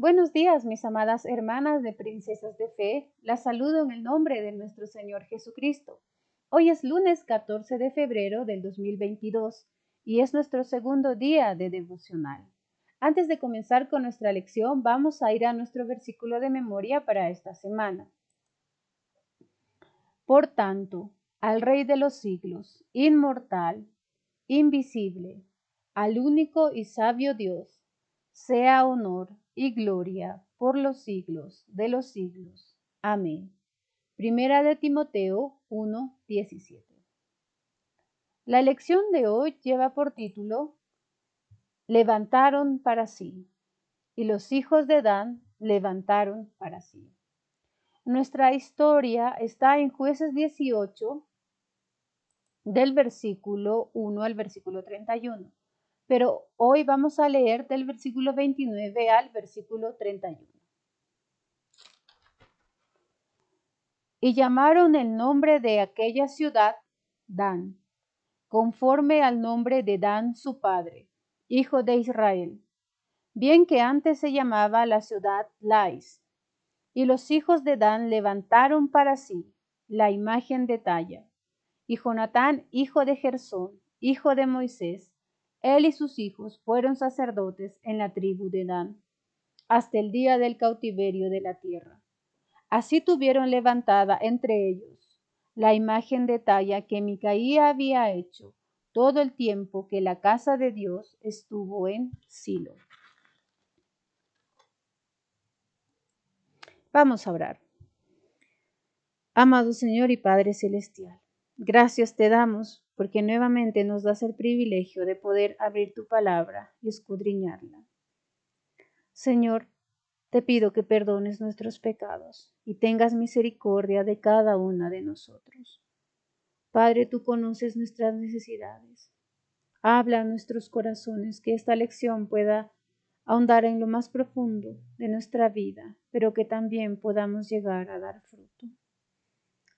Buenos días, mis amadas hermanas de Princesas de Fe. Las saludo en el nombre de nuestro Señor Jesucristo. Hoy es lunes 14 de febrero del 2022 y es nuestro segundo día de devocional. Antes de comenzar con nuestra lección, vamos a ir a nuestro versículo de memoria para esta semana. Por tanto, al Rey de los siglos, inmortal, invisible, al único y sabio Dios, sea honor y gloria por los siglos de los siglos. Amén. Primera de Timoteo 1:17. La lección de hoy lleva por título Levantaron para sí, y los hijos de Dan levantaron para sí. Nuestra historia está en Jueces 18, del versículo 1 al versículo 31. Pero hoy vamos a leer del versículo 29 al versículo 31. Y llamaron el nombre de aquella ciudad Dan, conforme al nombre de Dan su padre, hijo de Israel, bien que antes se llamaba la ciudad Lais. Y los hijos de Dan levantaron para sí la imagen de talla. Y Jonatán, hijo de Gersón, hijo de Moisés, él y sus hijos fueron sacerdotes en la tribu de Dan, hasta el día del cautiverio de la tierra. Así tuvieron levantada entre ellos la imagen de talla que Micaía había hecho todo el tiempo que la casa de Dios estuvo en Silo. Vamos a orar. Amado Señor y Padre Celestial, gracias te damos porque nuevamente nos das el privilegio de poder abrir tu palabra y escudriñarla. Señor, te pido que perdones nuestros pecados y tengas misericordia de cada una de nosotros. Padre, tú conoces nuestras necesidades. Habla a nuestros corazones que esta lección pueda ahondar en lo más profundo de nuestra vida, pero que también podamos llegar a dar fruto.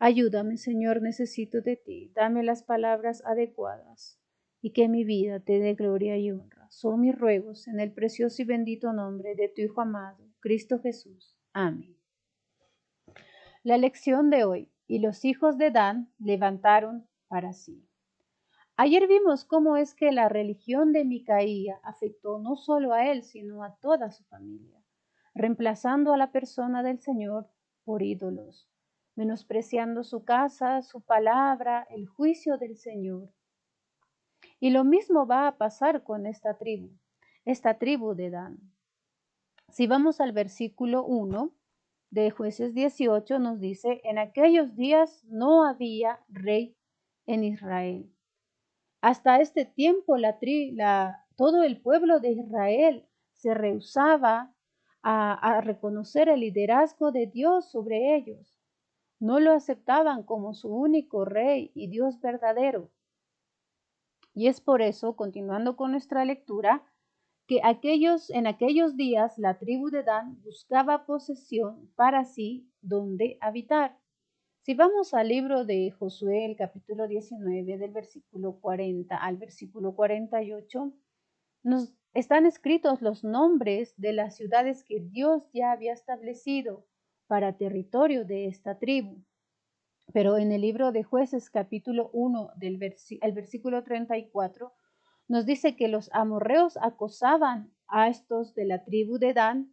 Ayúdame, Señor, necesito de ti. Dame las palabras adecuadas y que mi vida te dé gloria y honra. Son mis ruegos en el precioso y bendito nombre de tu Hijo amado, Cristo Jesús. Amén. La lección de hoy. Y los hijos de Dan levantaron para sí. Ayer vimos cómo es que la religión de Micaía afectó no solo a él, sino a toda su familia, reemplazando a la persona del Señor por ídolos, menospreciando su casa, su palabra, el juicio del Señor. Y lo mismo va a pasar con esta tribu de Dan. Si vamos al versículo 1 de Jueces 18, nos dice, en aquellos días no había rey en Israel. Hasta este tiempo todo el pueblo de Israel se rehusaba a reconocer el liderazgo de Dios sobre ellos. No lo aceptaban como su único rey y Dios verdadero. Y es por eso, continuando con nuestra lectura, que en aquellos días la tribu de Dan buscaba posesión para sí donde habitar. Si vamos al libro de Josué, el capítulo 19, del versículo 40 al versículo 48, nos están escritos los nombres de las ciudades que Dios ya había establecido para territorio de esta tribu. Pero en el libro de Jueces, capítulo 1, el versículo 34, nos dice que los amorreos acosaban a estos de la tribu de Dan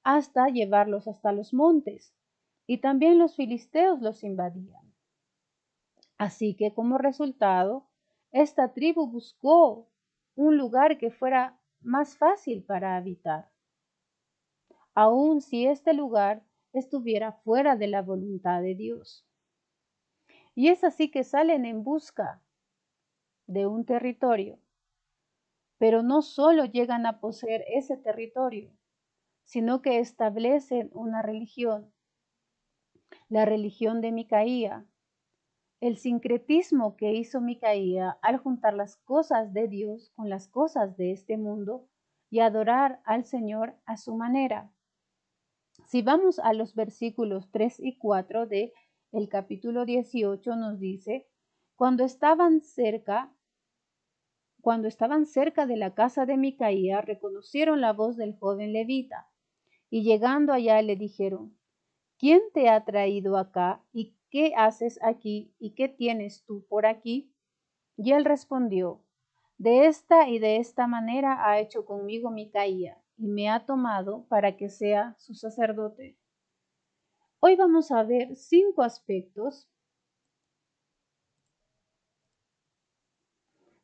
hasta llevarlos hasta los montes, y también los filisteos los invadían. Así que como resultado, esta tribu buscó un lugar que fuera más fácil para habitar, aun si este lugar estuviera fuera de la voluntad de Dios. Y es así que salen en busca de un territorio, pero no solo llegan a poseer ese territorio, sino que establecen una religión, la religión de Micaía. El sincretismo que hizo Micaía al juntar las cosas de Dios con las cosas de este mundo y adorar al Señor a su manera. Si vamos a los versículos 3 y 4 de el capítulo 18 nos dice, cuando estaban cerca de la casa de Micaía, reconocieron la voz del joven levita, y llegando allá le dijeron: ¿Quién te ha traído acá? ¿Y qué haces aquí? ¿Y qué tienes tú por aquí? Y él respondió: De esta y de esta manera ha hecho conmigo Micaía, y me ha tomado para que sea su sacerdote. Hoy vamos a ver 5 aspectos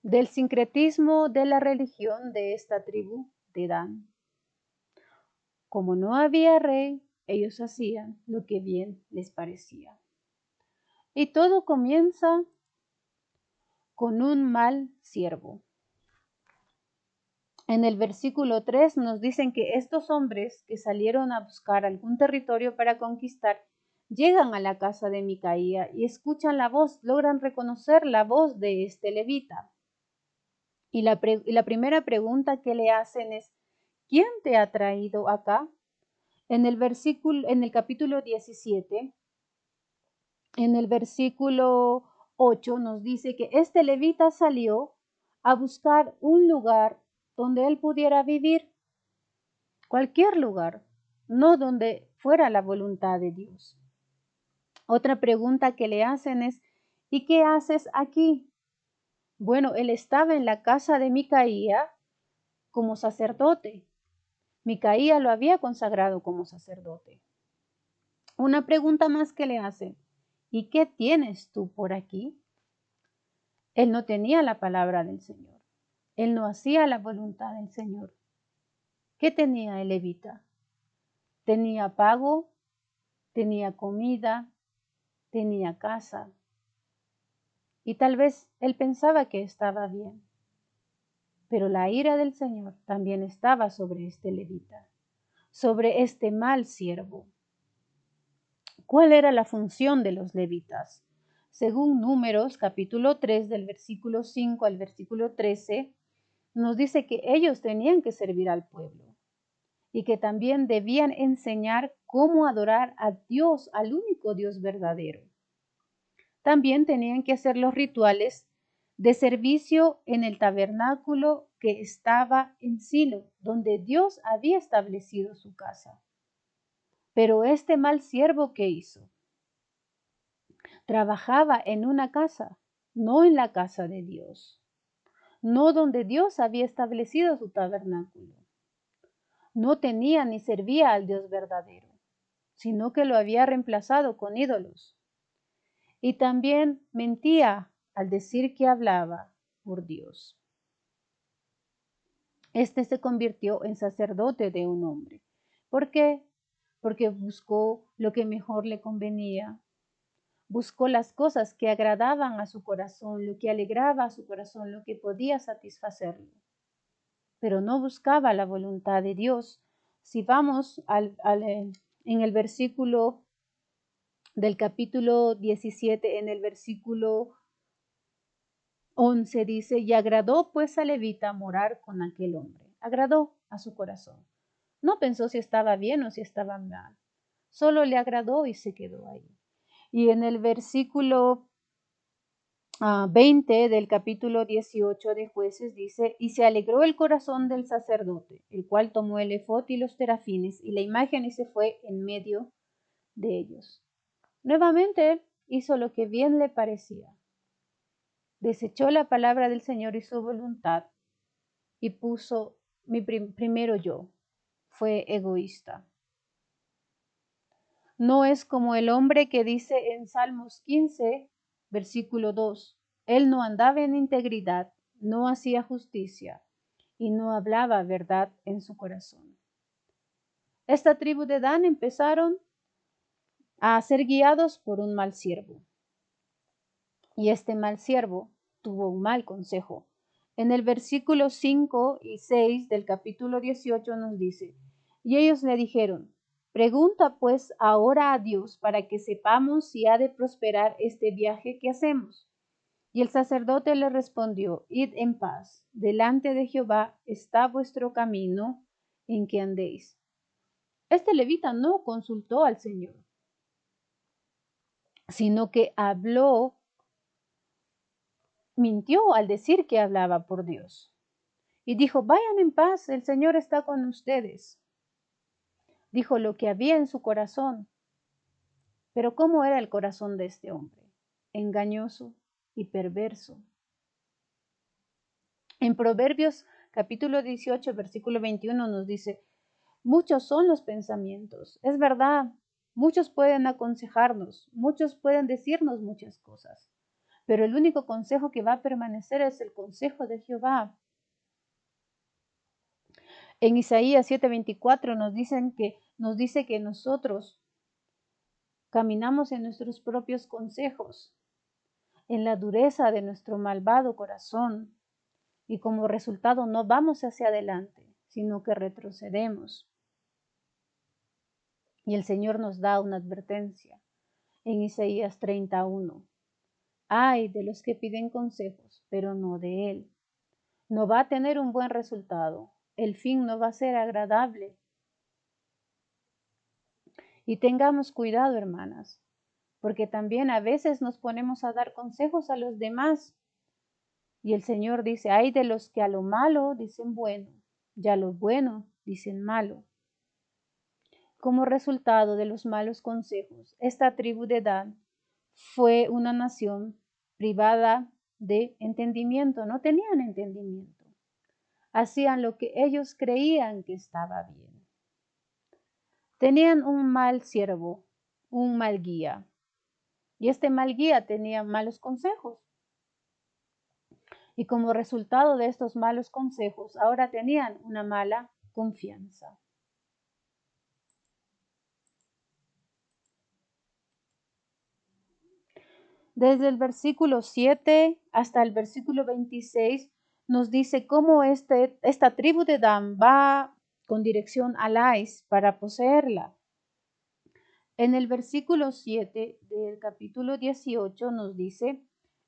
del sincretismo de la religión de esta tribu de Dan. Como no había rey, ellos hacían lo que bien les parecía. Y todo comienza con un mal siervo. En el versículo 3 nos dicen que estos hombres que salieron a buscar algún territorio para conquistar, llegan a la casa de Micaía y escuchan la voz, logran reconocer la voz de este levita. Y la primera pregunta que le hacen es: ¿quién te ha traído acá? En el capítulo 17, en el versículo 8 nos dice que este levita salió a buscar un lugar donde él pudiera vivir, cualquier lugar, no donde fuera la voluntad de Dios. Otra pregunta que le hacen es: ¿y qué haces aquí? Bueno, él estaba en la casa de Micaía como sacerdote. Micaía lo había consagrado como sacerdote. Una pregunta más que le hacen: ¿y qué tienes tú por aquí? Él no tenía la palabra del Señor. Él no hacía la voluntad del Señor. ¿Qué tenía el levita? Tenía pago, tenía comida, tenía casa. Y tal vez él pensaba que estaba bien. Pero la ira del Señor también estaba sobre este levita, sobre este mal siervo. ¿Cuál era la función de los levitas? Según Números, capítulo 3, del versículo 5 al versículo 13, nos dice que ellos tenían que servir al pueblo y que también debían enseñar cómo adorar a Dios, al único Dios verdadero. También tenían que hacer los rituales de servicio en el tabernáculo que estaba en Silo, donde Dios había establecido su casa. Pero este mal siervo, ¿qué hizo? Trabajaba en una casa, no en la casa de Dios, no donde Dios había establecido su tabernáculo. No tenía ni servía al Dios verdadero, sino que lo había reemplazado con ídolos. Y también mentía al decir que hablaba por Dios. Este se convirtió en sacerdote de un hombre. ¿Por qué? Porque buscó lo que mejor le convenía. Buscó las cosas que agradaban a su corazón, lo que alegraba a su corazón, lo que podía satisfacerlo. Pero no buscaba la voluntad de Dios. Si vamos en el versículo del capítulo 17, en el versículo 11 dice: y agradó pues a Levita morar con aquel hombre. Agradó a su corazón. No pensó si estaba bien o si estaba mal. Solo le agradó y se quedó ahí. Y en el versículo 20 del capítulo 18 de Jueces dice: y se alegró el corazón del sacerdote, el cual tomó el efod y los terafines y la imagen y se fue en medio de ellos. Nuevamente hizo lo que bien le parecía. Desechó la palabra del Señor y su voluntad y puso primero yo. Fue egoísta. No es como el hombre que dice en Salmos 15, versículo 2, él no andaba en integridad, no hacía justicia y no hablaba verdad en su corazón. Esta tribu de Dan empezaron a ser guiados por un mal siervo. Y este mal siervo tuvo un mal consejo. En el versículo 5 y 6 del capítulo 18 nos dice: y ellos le dijeron: pregunta pues ahora a Dios para que sepamos si ha de prosperar este viaje que hacemos. Y el sacerdote le respondió: id en paz, delante de Jehová está vuestro camino en que andéis. Este levita no consultó al Señor, sino que mintió al decir que hablaba por Dios. Y dijo: vayan en paz, el Señor está con ustedes. dijo lo que había en su corazón. Pero ¿cómo era el corazón de este hombre? Engañoso y perverso. En Proverbios capítulo 18, versículo 21 nos dice, muchos son los pensamientos. Es verdad, muchos pueden aconsejarnos, muchos pueden decirnos muchas cosas, pero el único consejo que va a permanecer es el consejo de Jehová. En Isaías 7:24 nos dice que nosotros caminamos en nuestros propios consejos, en la dureza de nuestro malvado corazón, y como resultado no vamos hacia adelante, sino que retrocedemos. Y el Señor nos da una advertencia en Isaías 31. Ay de los que piden consejos, pero no de Él. No va a tener un buen resultado. El fin no va a ser agradable. Y tengamos cuidado, hermanas, porque también a veces nos ponemos a dar consejos a los demás. Y el Señor dice, ay de los que a lo malo dicen bueno, y a lo bueno dicen malo. Como resultado de los malos consejos, esta tribu de Dan fue una nación privada de entendimiento, no tenían entendimiento. Hacían lo que ellos creían que estaba bien. Tenían un mal siervo, un mal guía, y este mal guía tenía malos consejos. Y como resultado de estos malos consejos, ahora tenían una mala confianza. Desde el versículo 7 hasta el versículo 26 nos dice cómo esta tribu de Dan va con dirección a Lais para poseerla. En el versículo 7 del capítulo 18 nos dice,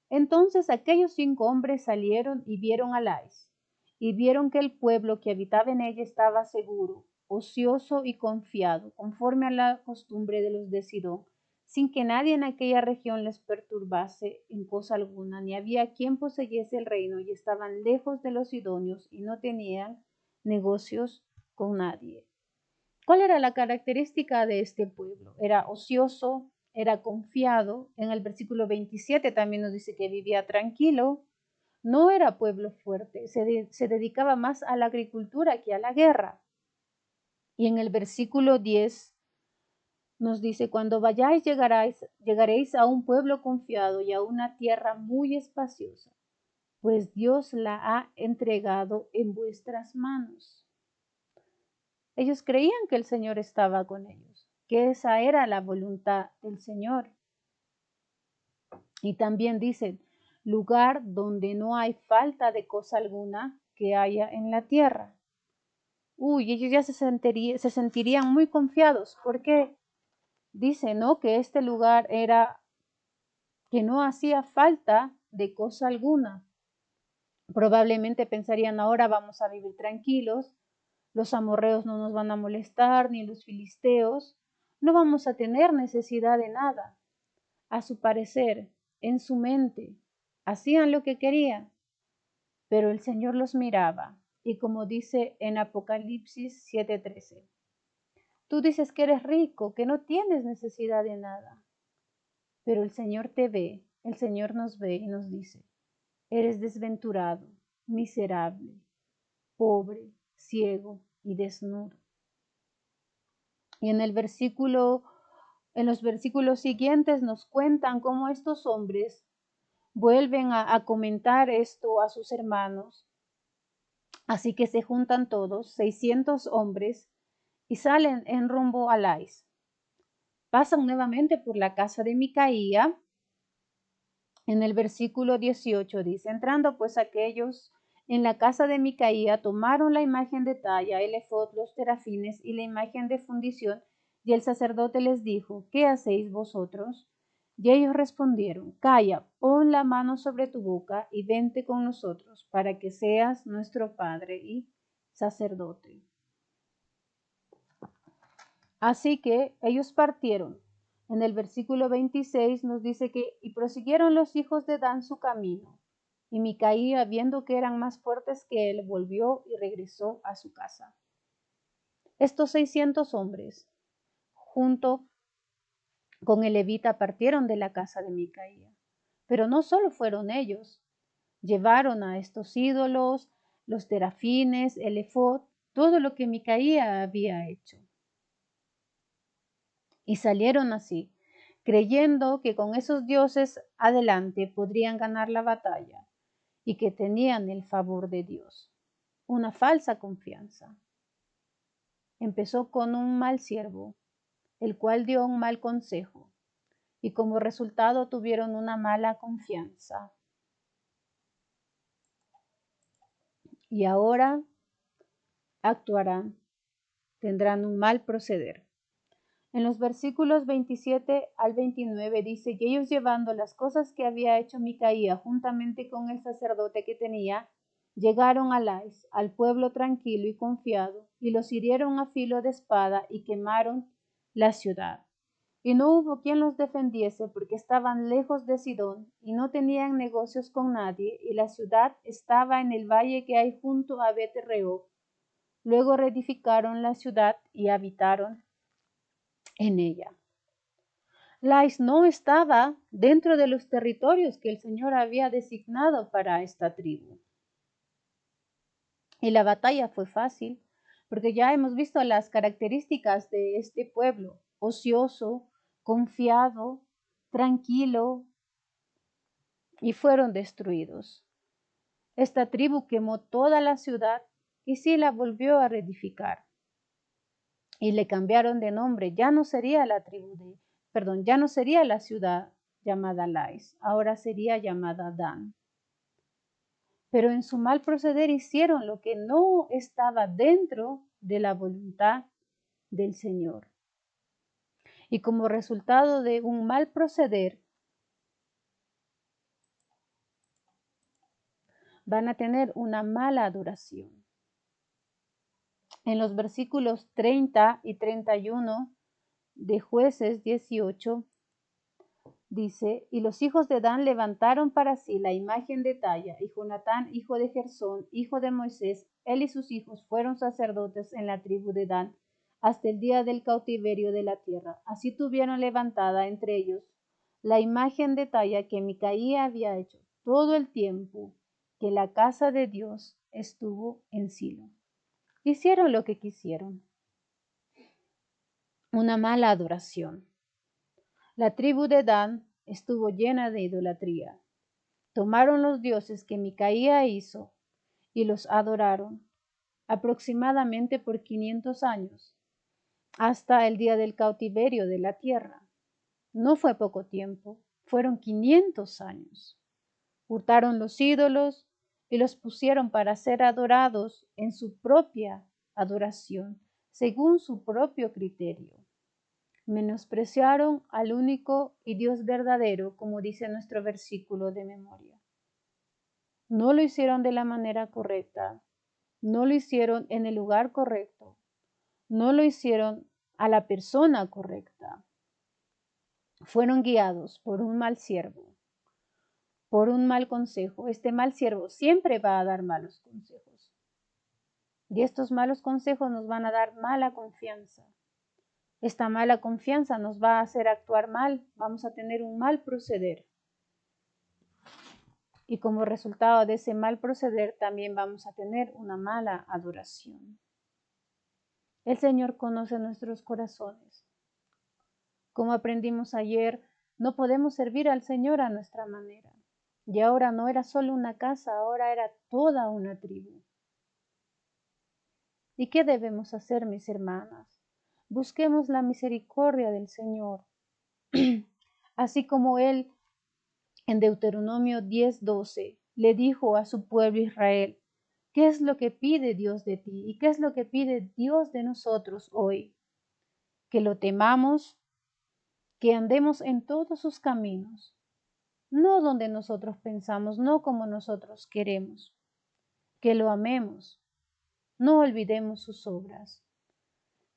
entonces aquellos 5 hombres salieron y vieron a Lais, y vieron que el pueblo que habitaba en ella estaba seguro, ocioso y confiado, conforme a la costumbre de los de Sidón, sin que nadie en aquella región les perturbase en cosa alguna, ni había quien poseyese el reino, y estaban lejos de los sidonios y no tenían negocios con nadie. ¿Cuál era la característica de este pueblo? Era ocioso, era confiado. En el versículo 27 también nos dice que vivía tranquilo. No era pueblo fuerte, se dedicaba más a la agricultura que a la guerra. Y en el versículo 10 nos dice, cuando vayáis llegaréis a un pueblo confiado y a una tierra muy espaciosa, pues Dios la ha entregado en vuestras manos. Ellos creían que el Señor estaba con ellos, que esa era la voluntad del Señor. Y también dicen, lugar donde no hay falta de cosa alguna que haya en la tierra. Ellos ya se sentirían muy confiados, porque dice, ¿no? Que este lugar era que no hacía falta de cosa alguna. Probablemente pensarían, ahora vamos a vivir tranquilos, los amorreos no nos van a molestar, ni los filisteos, no vamos a tener necesidad de nada. A su parecer, en su mente, hacían lo que querían, pero el Señor los miraba, y como dice en Apocalipsis 7:13, tú dices que eres rico, que no tienes necesidad de nada, pero el Señor te ve, el Señor nos ve y nos dice, eres desventurado, miserable, pobre, ciego y desnudo. Y en los versículos siguientes nos cuentan cómo estos hombres vuelven a comentar esto a sus hermanos. Así que se juntan todos, 600 hombres, y salen en rumbo a Lais. Pasan nuevamente por la casa de Micaía. En el versículo 18 dice, entrando pues aquellos en la casa de Micaía, tomaron la imagen de talla, el efod, los terafines y la imagen de fundición, y el sacerdote les dijo, ¿qué hacéis vosotros? Y ellos respondieron, calla, pon la mano sobre tu boca y vente con nosotros, para que seas nuestro padre y sacerdote. Así que ellos partieron. En el versículo 26 nos dice que, y prosiguieron los hijos de Dan su camino. Y Micaía, viendo que eran más fuertes que él, volvió y regresó a su casa. Estos 600 hombres, junto con el levita, partieron de la casa de Micaía. Pero no solo fueron ellos, llevaron a estos ídolos, los terafines, el efod, todo lo que Micaía había hecho. Y salieron así, creyendo que con esos dioses adelante podrían ganar la batalla y que tenían el favor de Dios. Una falsa confianza. Empezó con un mal siervo, el cual dio un mal consejo, y como resultado tuvieron una mala confianza. Y ahora actuarán, tendrán un mal proceder. En los versículos 27 al 29 dice: y ellos, llevando las cosas que había hecho Micaía juntamente con el sacerdote que tenía, llegaron a Lais, al pueblo tranquilo y confiado, y los hirieron a filo de espada y quemaron la ciudad. Y no hubo quien los defendiese, porque estaban lejos de Sidón y no tenían negocios con nadie, y la ciudad estaba en el valle que hay junto a Bet-rehob. Luego reedificaron la ciudad y habitaron en ella. Lais no estaba dentro de los territorios que el Señor había designado para esta tribu. Y la batalla fue fácil, porque ya hemos visto las características de este pueblo: ocioso, confiado, tranquilo, y fueron destruidos. Esta tribu quemó toda la ciudad y sí la volvió a reedificar. Y le cambiaron de nombre. Ya no sería ya no sería la ciudad llamada Lais, ahora sería llamada Dan. Pero en su mal proceder hicieron lo que no estaba dentro de la voluntad del Señor. Y como resultado de un mal proceder, van a tener una mala adoración. En los versículos 30 y 31 de Jueces 18, dice: y los hijos de Dan levantaron para sí la imagen de talla, y Jonatán, hijo de Gersón, hijo de Moisés, él y sus hijos fueron sacerdotes en la tribu de Dan hasta el día del cautiverio de la tierra. Así tuvieron levantada entre ellos la imagen de talla que Micaía había hecho todo el tiempo que la casa de Dios estuvo en Silo. Hicieron lo que quisieron. Una mala adoración. La tribu de Dan estuvo llena de idolatría. Tomaron los dioses que Micaía hizo y los adoraron aproximadamente por 500 años, hasta el día del cautiverio de la tierra. No fue poco tiempo, fueron 500 años. Hurtaron los ídolos y los pusieron para ser adorados en su propia adoración, según su propio criterio. Menospreciaron al único y Dios verdadero, como dice nuestro versículo de memoria. No lo hicieron de la manera correcta, no lo hicieron en el lugar correcto, no lo hicieron a la persona correcta. Fueron guiados por un mal siervo, por un mal consejo. Este mal siervo siempre va a dar malos consejos. Y estos malos consejos nos van a dar mala confianza. Esta mala confianza nos va a hacer actuar mal, vamos a tener un mal proceder. Y como resultado de ese mal proceder también vamos a tener una mala adoración. El Señor conoce nuestros corazones. Como aprendimos ayer, no podemos servir al Señor a nuestra manera. Y ahora no era solo una casa, ahora era toda una tribu. ¿Y qué debemos hacer, mis hermanas? Busquemos la misericordia del Señor, así como Él en Deuteronomio 10:12 le dijo a su pueblo Israel: ¿qué es lo que pide Dios de ti? ¿Y qué es lo que pide Dios de nosotros hoy? Que lo temamos, que andemos en todos sus caminos, no donde nosotros pensamos, no como nosotros queremos, que lo amemos, no olvidemos sus obras,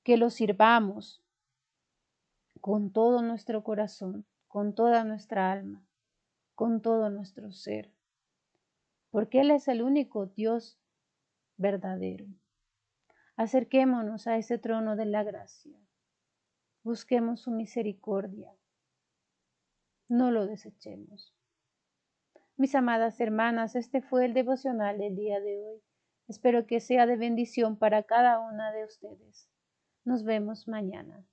que lo sirvamos con todo nuestro corazón, con toda nuestra alma, con todo nuestro ser, porque Él es el único Dios verdadero. Acerquémonos a ese trono de la gracia. Busquemos su misericordia. No lo desechemos. Mis amadas hermanas, este fue el devocional del día de hoy. Espero que sea de bendición para cada una de ustedes. Nos vemos mañana.